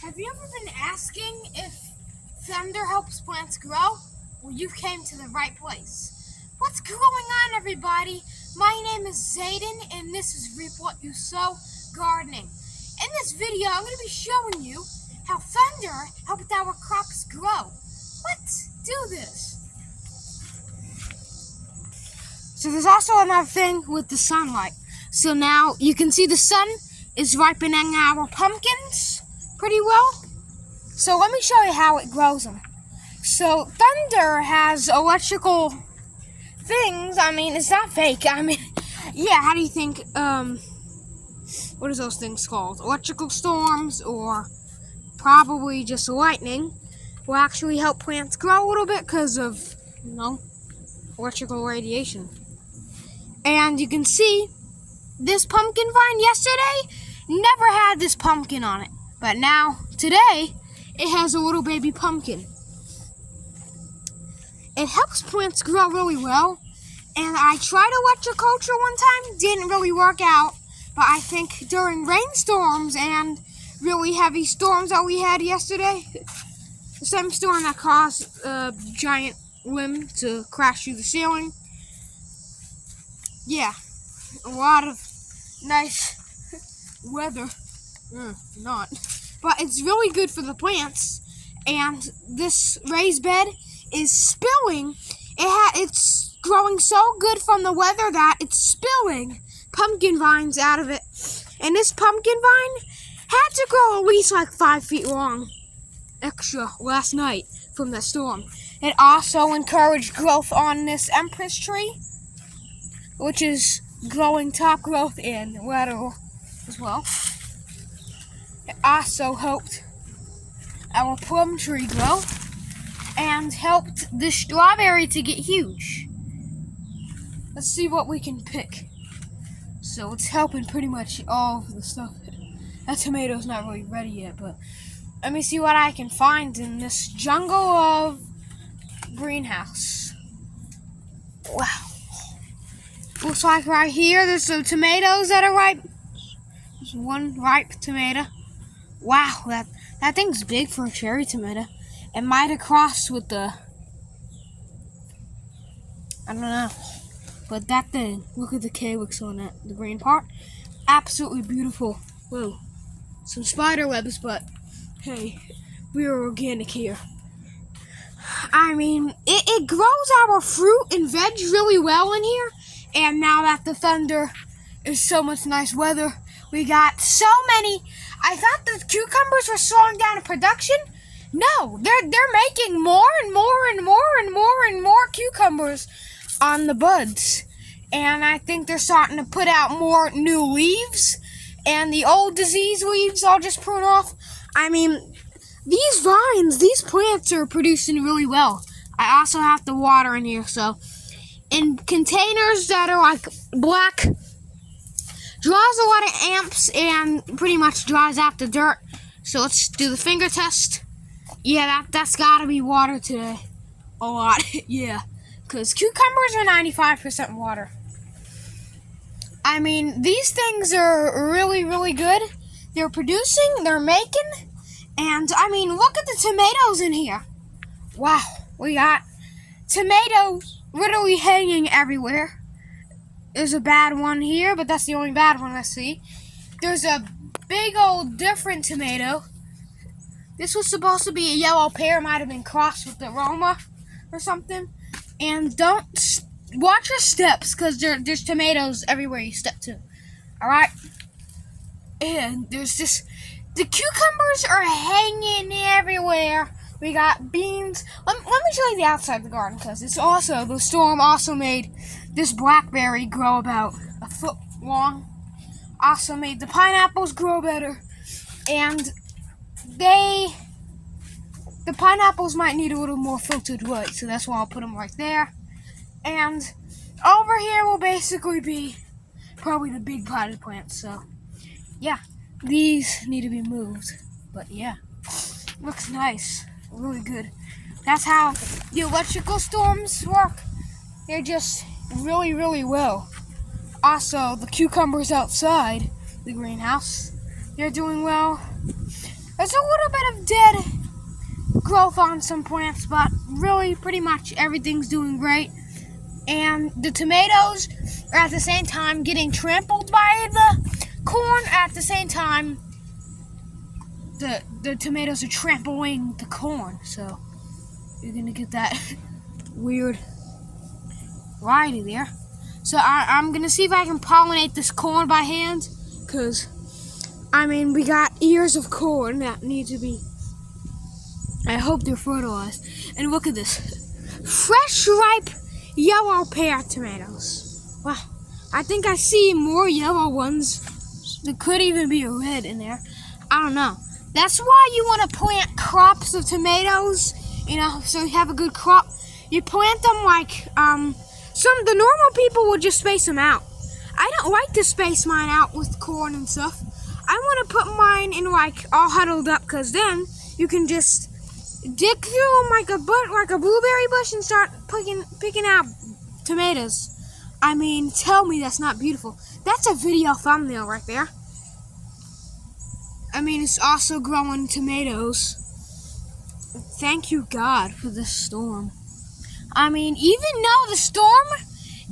Have you ever been asking if thunder helps plants grow? Well, you came to the right place. What's going on, everybody? My name is Zayden, and this is Reap What You Sow Gardening. In this video, I'm going to be showing you how thunder helped our crops grow. Let's do this. So there's also another thing with the sunlight. So now you can see the sun is ripening our pumpkins pretty well. So let me show you how it grows them. So thunder has electrical things. I mean, it's not fake. I mean, yeah, how do you think, what is those things called? Electrical storms or probably just lightning will actually help plants grow a little bit because of, electrical radiation. And you can see this pumpkin vine yesterday never had this pumpkin on it. But now, today, it has a little baby pumpkin. It helps plants grow really well. And I tried electroculture one time, didn't really work out. But I think during rainstorms and really heavy storms that we had yesterday, the same storm that caused a giant limb to crash through the ceiling. Yeah, a lot of nice weather. Not. But it's really good for the plants. And this raised bed is spilling. It's growing so good from the weather that it's spilling pumpkin vines out of it. And this pumpkin vine had to grow at least like 5 feet long extra last night from the storm. It also encouraged growth on this empress tree, which is growing top growth and lateral as well. It also helped our plum tree grow and helped the strawberry to get huge. Let's see what we can pick. So it's helping pretty much all of the stuff. That tomato's not really ready yet, but let me see what I can find in this jungle of greenhouse. Wow. Looks like right here there's some tomatoes that are ripe. There's one ripe tomato. Wow, that thing's big for a cherry tomato. It might have crossed with the, I don't know. But that thing, look at the calyx on it, the green part. Absolutely beautiful. Whoa, some spider webs, but hey, we are organic here. I mean, it grows our fruit and veg really well in here. And now that the thunder is so much nice weather, we got so many. I thought the cucumbers were slowing down in production. No, they're making more and more and more and more and more cucumbers on the buds. And I think they're starting to put out more new leaves. And the old disease leaves I'll just prune off. I mean, these vines, these plants are producing really well. I also have to water in here, so in containers that are like black, draws a lot of amps and pretty much dries out the dirt. So let's do the finger test. Yeah, that's gotta be water today. A lot, yeah. Because cucumbers are 95% water. I mean, these things are really, really good. They're producing, they're making, and I mean, look at the tomatoes in here. Wow, we got tomatoes literally hanging everywhere. There's a bad one here, but that's the only bad one I see. There's a big old different tomato. This was supposed to be a yellow pear, might have been crossed with the Roma or something. And don't watch your steps, because there's tomatoes everywhere you step to. Alright? And there's just, the cucumbers are hanging everywhere. We got beans. Let me show you the outside of the garden, because it's also, the storm also made this blackberry grow about a foot long. Also made the pineapples grow better. And the pineapples might need a little more filtered light, so that's why I'll put them right there. And over here will basically be probably the big potted plants. So, yeah, these need to be moved. But yeah, looks nice, really good. That's how the electrical storms work. They're just really, really well. Also, the cucumbers outside the greenhouse, they're doing well. There's a little bit of dead growth on some plants, but really pretty much everything's doing great. And the tomatoes are at the same time getting trampled by the corn. At the same time, the tomatoes are trampling the corn. So you're gonna get that weird variety there. So I'm gonna see if I can pollinate this corn by hand, cause I mean we got ears of corn that need to be. I hope they're fertilized. And look at this, fresh, ripe, yellow pear tomatoes. Wow, I think I see more yellow ones. There could even be a red in there. I don't know. That's why you want to plant crops of tomatoes, you know, so you have a good crop. You plant them like the normal people will just space them out. I don't like to space mine out with corn and stuff. I want to put mine in like all huddled up, because then you can just dig through them like a blueberry bush and start picking out tomatoes. I mean, tell me that's not beautiful. That's a video thumbnail right there. I mean, it's also growing tomatoes. Thank you, God, for this storm. I mean, even though the storm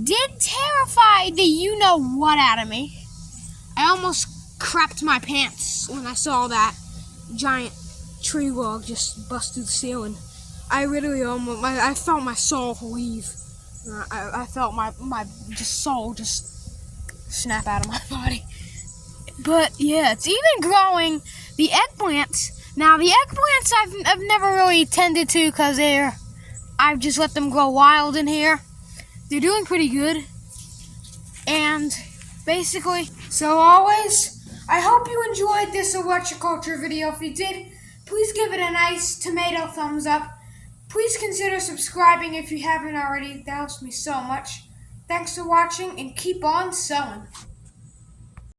did terrify the you-know-what out of me, I almost crapped my pants when I saw that giant tree log just bust through the ceiling. I literally I felt my soul leave. I felt my soul just snap out of my body. But yeah, it's even growing the eggplants. Now the eggplants I've never really tended to, because I've just let them grow wild in here. They're doing pretty good. And basically, so always, I hope you enjoyed this horticulture video. If you did, please give it a nice tomato thumbs up. Please consider subscribing if you haven't already. That helps me so much. Thanks for watching, and keep on sowing.